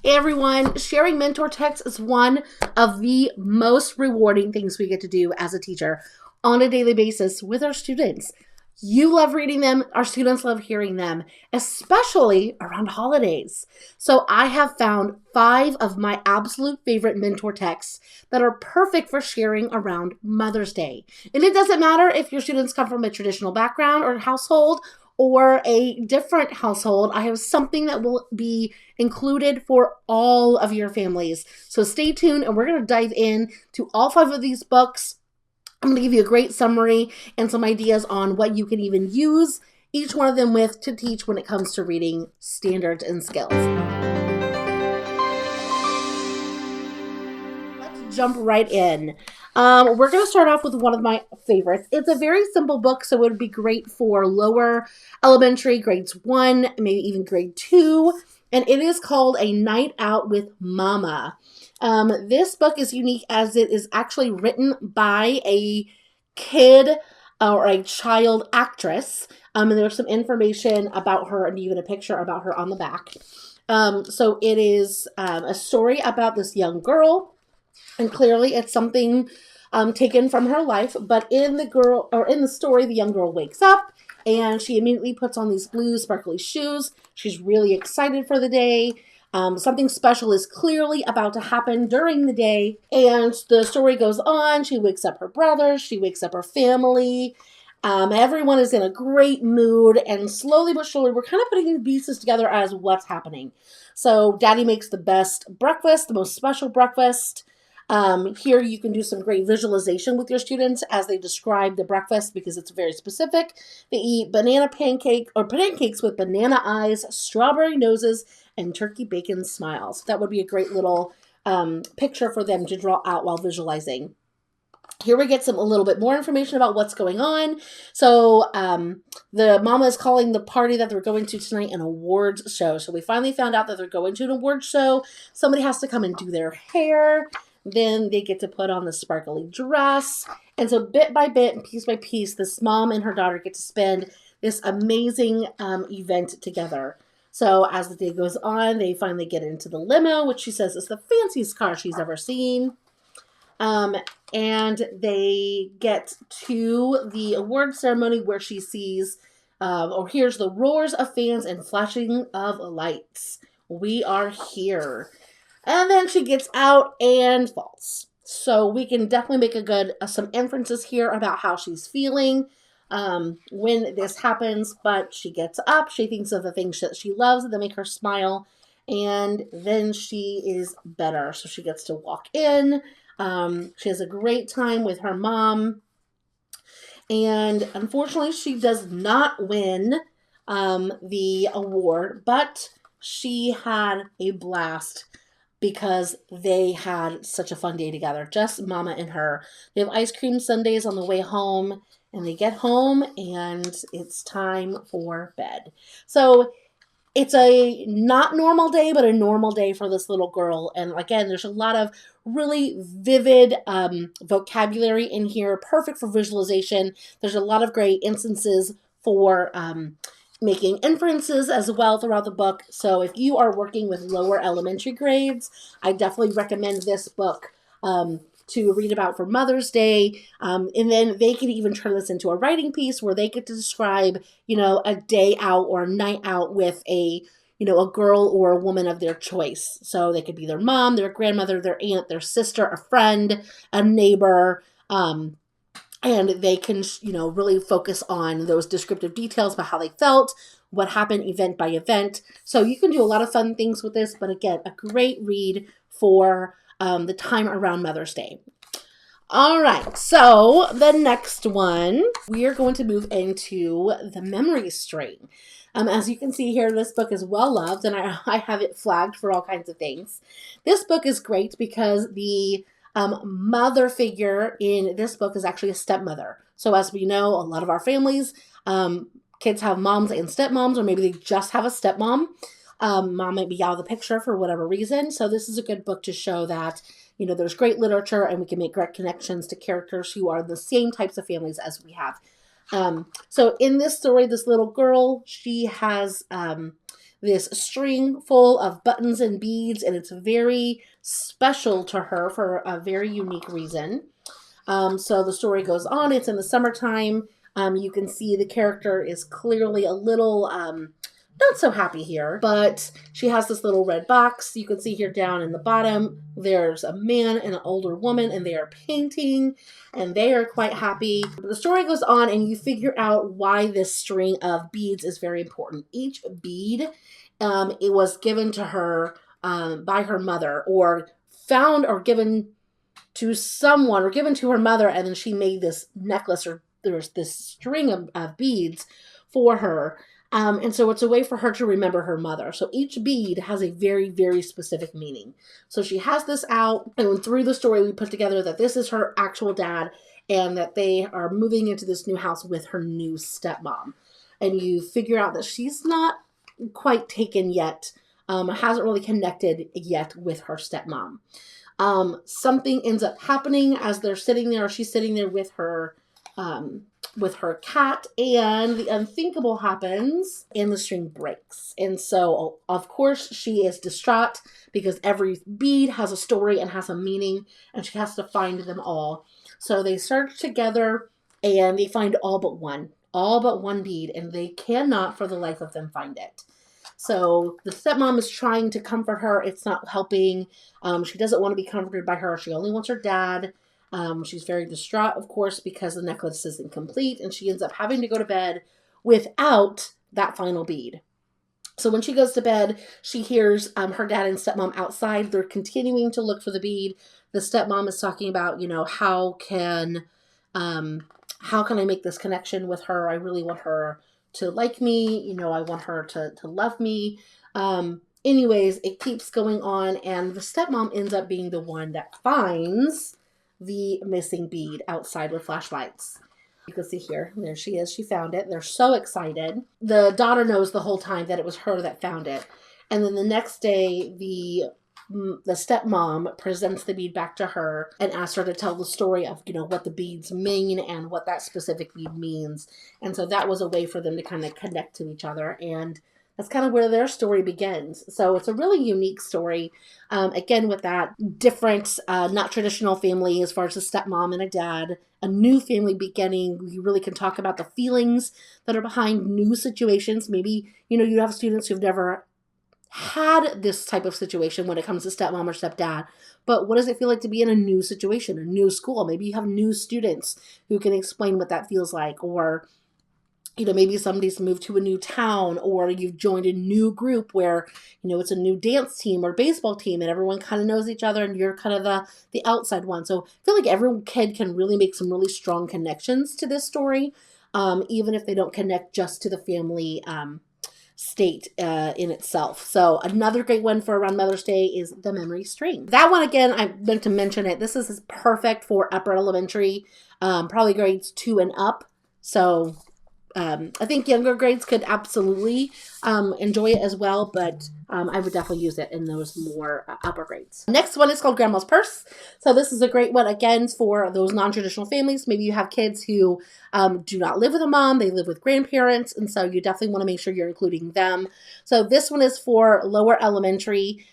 Hey everyone, sharing mentor texts is one of the most rewarding things we get to do as a teacher on a daily basis with our students. You love reading them, our students love hearing them, especially around holidays. So I have found 5 of my absolute favorite mentor texts that are perfect for sharing around Mother's Day. And it doesn't matter if your students come from a traditional background or household or a different household. I have something that will be included for all of your families. So stay tuned and we're going to dive in to all 5 of these books. I'm going to give you a great summary and some ideas on what you can even use each one of them with to teach when it comes to reading standards and skills. Let's jump right in. We're going to start off with one of my favorites. It's a very simple book, so it would be great for lower elementary, grades 1, maybe even grade 2. And it is called A Night Out with Mama. This book is unique as it is actually written by a kid or a child actress. And there's some information about her and even a picture about her on the back. So it is a story about this young girl. And clearly it's something taken from her life. But in the story, the young girl wakes up and she immediately puts on these blue sparkly shoes. She's really excited for the day. Something special is clearly about to happen during the day. And the story goes on. She wakes up her brothers. She wakes up her family. Everyone is in a great mood. And slowly but surely, we're kind of putting the pieces together as what's happening. So Daddy makes the best breakfast, the most special breakfast. Here you can do some great visualization with your students as they describe the breakfast because it's very specific. They eat pancakes with banana eyes, strawberry noses, and turkey bacon smiles. That would be a great little picture for them to draw out while visualizing. Here we get a little bit more information about what's going on. So the mama is calling the party that they're going to tonight an awards show. So we finally found out that they're going to an awards show. Somebody has to come and do their hair. Then they get to put on the sparkly dress. And so bit by bit and piece by piece, this mom and her daughter get to spend this amazing event together. So as the day goes on, they finally get into the limo, which she says is the fanciest car she's ever seen. And they get to the award ceremony where she sees or hears the roars of fans and flashing of lights. We are here. And then she gets out and falls. So we can definitely make some inferences here about how she's feeling when this happens. But she gets up. She thinks of the things that she loves that make her smile. And then she is better. So she gets to walk in. She has a great time with her mom. And unfortunately, she does not win the award. But she had a blast because they had such a fun day together. Just mama and her. They have ice cream sundaes on the way home. And they get home and it's time for bed. So it's a not normal day, but a normal day for this little girl. And again, there's a lot of really vivid vocabulary in here, perfect for visualization. There's a lot of great instances for making inferences as well throughout the book. So if you are working with lower elementary grades, I definitely recommend this book to read about for Mother's Day. And then they can even turn this into a writing piece where they get to describe, a day out or a night out with a girl or a woman of their choice. So they could be their mom, their grandmother, their aunt, their sister, a friend, a neighbor, and they can, really focus on those descriptive details about how they felt, what happened event by event. So you can do a lot of fun things with this, but again, a great read for the time around Mother's Day. All right, so the next one, we are going to move into the memory string. As you can see here, this book is well loved, and I have it flagged for all kinds of things. This book is great because the mother figure in this book is actually a stepmother. So as we know, a lot of our families, kids have moms and stepmoms, or maybe they just have a stepmom. Mom might be out of the picture for whatever reason. So this is a good book to show that, there's great literature and we can make great connections to characters who are the same types of families as we have. So in this story, this little girl, she has this string full of buttons and beads, and it's very special to her for a very unique reason. So the story goes on. It's in the summertime. You can see the character is clearly a little not so happy here, but she has this little red box. You can see here down in the bottom, there's a man and an older woman, and they are painting, and they are quite happy. The story goes on, and you figure out why this string of beads is very important. Each bead, it was given to her by her mother, or found or given to someone, or given to her mother, and then she made this necklace, or there's this string of beads for her. And so it's a way for her to remember her mother. So each bead has a very, very specific meaning. So she has this out, and through the story we put together that this is her actual dad, and that they are moving into this new house with her new stepmom. And you figure out that she's not quite taken yet, hasn't really connected yet with her stepmom. Something ends up happening as they're sitting there, or she's sitting there with her cat, and the unthinkable happens and the string breaks. And so, of course, she is distraught because every bead has a story and has a meaning, and she has to find them all. So they search together, and they find all but one bead, and they cannot for the life of them find it. So the stepmom is trying to comfort her. It's not helping. She doesn't want to be comforted by her. She only wants her dad. She's very distraught, of course, because the necklace is incomplete, and she ends up having to go to bed without that final bead. So when she goes to bed, she hears her dad and stepmom outside. They're continuing to look for the bead. The stepmom is talking about, how can I make this connection with her? I really want her to like me. I want her to love me. Anyways, it keeps going on, and the stepmom ends up being the one that finds the missing bead outside with flashlights. You can see here, there she is. She found it. They're so excited. The daughter knows the whole time that it was her that found it. And then the next day, the stepmom presents the bead back to her and asks her to tell the story of, what the beads mean and what that specific bead means. And so that was a way for them to kind of connect to each other. And that's kind of where their story begins. So it's a really unique story. Again, with that different, not traditional family as far as a stepmom and a dad, a new family beginning. You really can talk about the feelings that are behind new situations. Maybe, you have students who've never had this type of situation when it comes to stepmom or stepdad. But what does it feel like to be in a new situation, a new school? Maybe you have new students who can explain what that feels like, or maybe somebody's moved to a new town, or you've joined a new group where, it's a new dance team or baseball team, and everyone kind of knows each other, and you're kind of the outside one. So I feel like every kid can really make some really strong connections to this story, even if they don't connect just to the family state in itself. So another great one for around Mother's Day is the memory string. That one, again, I meant to mention it. This is perfect for upper elementary, probably grades 2 and up. So I think younger grades could absolutely enjoy it as well, but I would definitely use it in those more upper grades. Next one is called Grandma's Purse. So this is a great one, again, for those non-traditional families. Maybe you have kids who do not live with a mom, they live with grandparents, and so you definitely want to make sure you're including them. So this one is for lower elementary,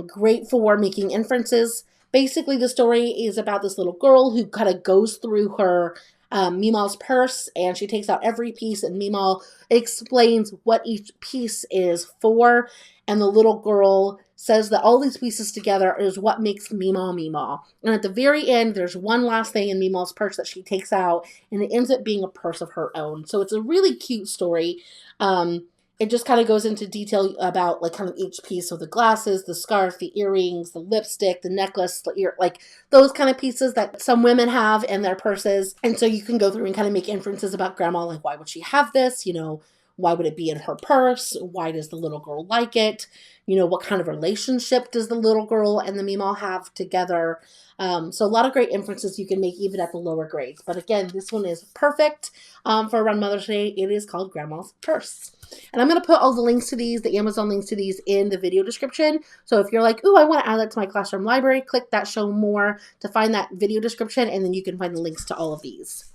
great for making inferences. Basically, the story is about this little girl who kind of goes through her 𝗦ዀ's purse, and she takes out every piece, and 𝗦mě explains what each piece is for, and the little girl says that all these pieces together is what makes 𝗦mě 𝗦mě. And at the very end, there's one last thing in 𝗦Mě's purse that she takes out, and it ends up being a purse of her own. So it's a really cute story. It just kind of goes into detail about like kind of each piece. So the glasses, the scarf, the earrings, the lipstick, the necklace, the ear, like those kind of pieces that some women have in their purses. And so you can go through and kind of make inferences about grandma, like why would she have this? Why would it be in her purse? Why does the little girl like it? What kind of relationship does the little girl and the 𝗦Mě have together? So a lot of great inferences you can make even at the lower grades. But again, this one is perfect for around Mother's Day. It is called Grandma's Purse. And I'm going to put all the links to these, the Amazon links to these, in the video description. So if you're like, ooh, I want to add that to my classroom library, click that show more to find that video description, and then you can find the links to all of these.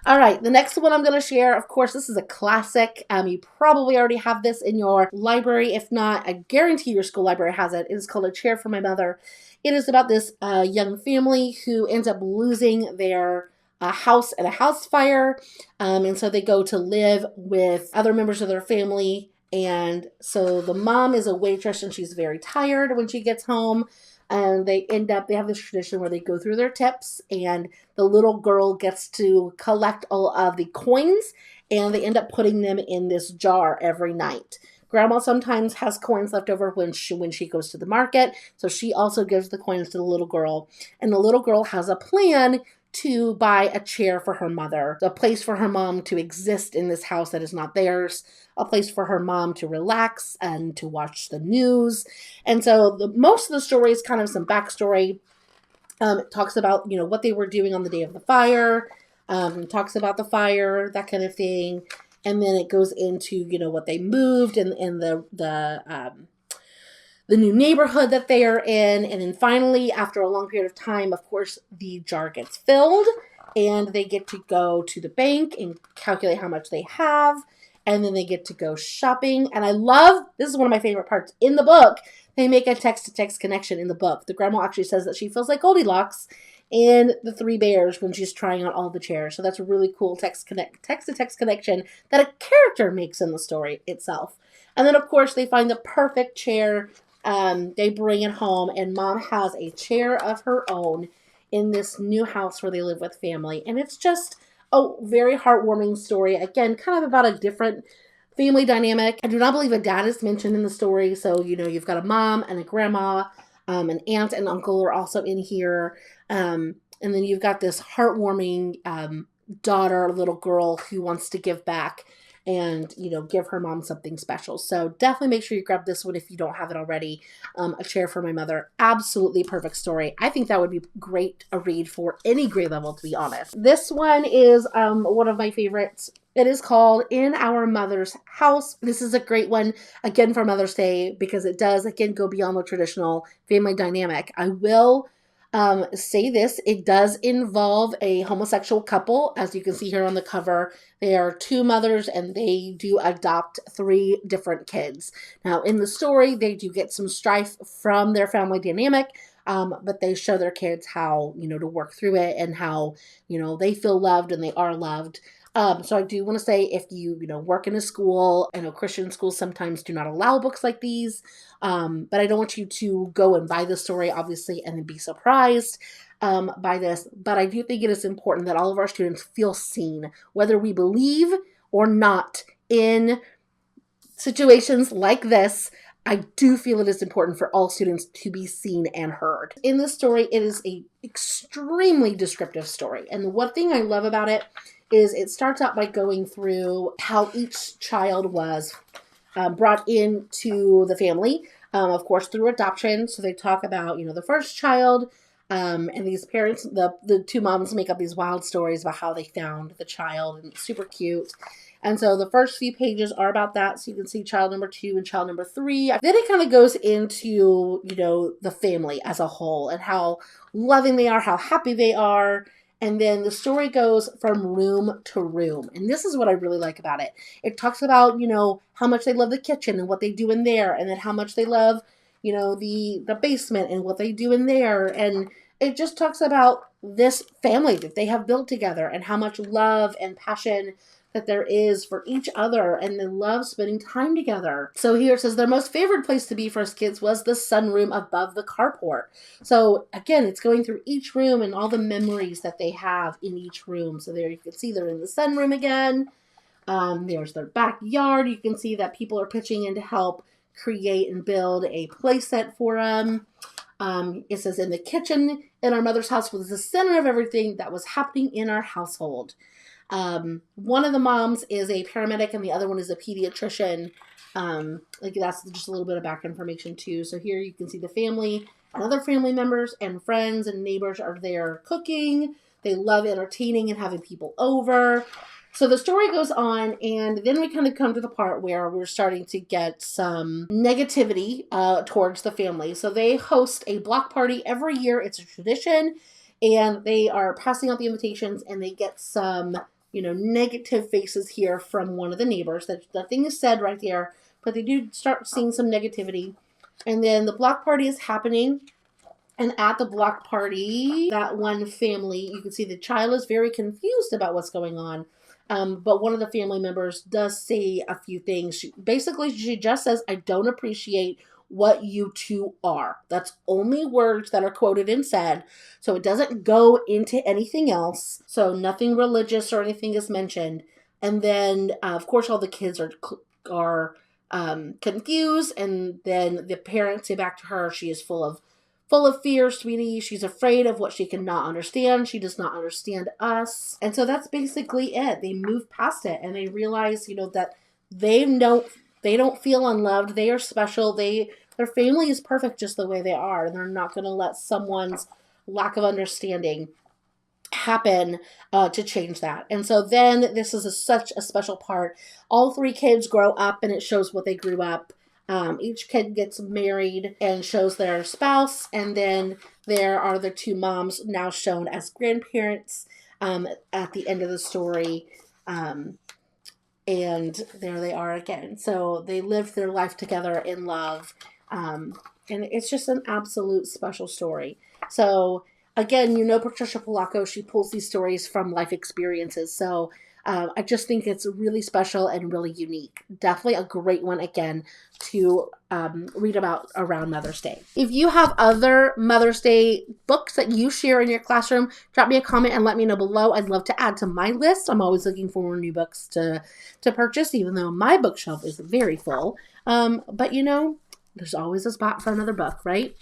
All right, the next one I'm going to share, of course, this is a classic. You probably already have this in your library. If not, I guarantee your school library has it. It is called A Chair for My Mother. It is about this young family who ends up losing their house in a house fire. And so they go to live with other members of their family. And so the mom is a waitress and she's very tired when she gets home. And they have this tradition where they go through their tips and the little girl gets to collect all of the coins and they end up putting them in this jar every night. Grandma sometimes has coins left over when she goes to the market, so she also gives the coins to the little girl. And the little girl has a plan to buy a chair for her mother, a place for her mom to exist in this house that is not theirs, a place for her mom to relax and to watch the news. And so most of the story is kind of some backstory. It talks about, what they were doing on the day of the fire, talks about the fire, that kind of thing. And then it goes into, what they moved and the new neighborhood that they are in. And then finally, after a long period of time, of course, the jar gets filled and they get to go to the bank and calculate how much they have. And then they get to go shopping. And this is one of my favorite parts in the book. They make a text-to-text connection in the book. The grandma actually says that she feels like Goldilocks in the Three Bears when she's trying on all the chairs. So that's a really cool text-to-text connection that a character makes in the story itself. And then, of course, they find the perfect chair. They bring it home, and Mom has a chair of her own in this new house where they live with family. And it's just a very heartwarming story. Again, kind of about a different family dynamic. I do not believe a dad is mentioned in the story. So, you've got a mom and a grandma, an aunt and uncle are also in here. And then you've got this heartwarming daughter, little girl who wants to give back and, give her mom something special. So definitely make sure you grab this one if you don't have it already. A Chair for My Mother. Absolutely perfect story. I think that would be great a read for any grade level, to be honest. This one is one of my favorites. It is called In Our Mother's House. This is a great one, again, for Mother's Day because it does, again, go beyond the traditional family dynamic. I will say this, it does involve a homosexual couple. As you can see here on the cover, they are two mothers and they do adopt 3 different kids. Now, in the story, they do get some strife from their family dynamic, but they show their kids how, to work through it and how, they feel loved and they are loved. So I do want to say if you, work in a school, I know Christian schools sometimes do not allow books like these, but I don't want you to go and buy the story, obviously, and then be surprised by this. But I do think it is important that all of our students feel seen, whether we believe or not in situations like this. I do feel it is important for all students to be seen and heard. In this story, it is an extremely descriptive story. And the one thing I love about it is it starts out by going through how each child was brought into the family, of course, through adoption. So they talk about, the first child, and these parents, the 2 moms make up these wild stories about how they found the child, and it's super cute. And so the first few pages are about that. So you can see child number 2 and child number 3. Then it kind of goes into, the family as a whole and how loving they are, how happy they are. And then the story goes from room to room. And this is what I really like about it. It talks about, how much they love the kitchen and what they do in there. And then how much they love, the basement and what they do in there. And it just talks about this family that they have built together and how much love and passion that there is for each other, and they love spending time together. So here it says their most favorite place to be for us kids was the sunroom above the carport. So again, it's going through each room and all the memories that they have in each room. So there you can see they're in the sunroom again. There's their backyard. You can see that people are pitching in to help create and build a play set for them. It says in the kitchen in our mother's house was the center of everything that was happening in our household. One of the moms is a paramedic and the other one is a pediatrician. That's just a little bit of back information too. So here you can see the family and other family members and friends and neighbors are there cooking. They love entertaining and having people over. So the story goes on, and then we kind of come to the part where we're starting to get some negativity towards the family. So they host a block party every year. It's a tradition, and they are passing out the invitations, and they get some negative faces here from one of the neighbors. That nothing is said right there, but they do start seeing some negativity. And then the block party is happening. And at the block party, that one family, you can see the child is very confused about what's going on. But one of the family members does say a few things. She just says, "I don't appreciate what you two are." That's only words that are quoted and said. So it doesn't go into anything else. So nothing religious or anything is mentioned. And then, of course, all the kids are confused. And then the parents say back to her, she is full of fear, sweetie. She's afraid of what she cannot understand. She does not understand us. And so that's basically it. They move past it and they realize, that they don't feel unloved. They are special. Their family is perfect just the way they are. And they're not going to let someone's lack of understanding happen to change that. And so then this is such a special part. All 3 kids grow up and it shows what they grew up. Each kid gets married and shows their spouse, and then there are the 2 moms now shown as grandparents at the end of the story, and there they are again. So they lived their life together in love, and it's just an absolute special story. So again, 𝗦cie 𝗰𝗶𝗹, she pulls these stories from life experiences, so I just think it's really special and really unique. Definitely a great one, again, to read about around Mother's Day. If you have other Mother's Day books that you share in your classroom, drop me a comment and let me know below. I'd love to add to my list. I'm always looking for more new books to purchase, even though my bookshelf is very full. But there's always a spot for another book, right?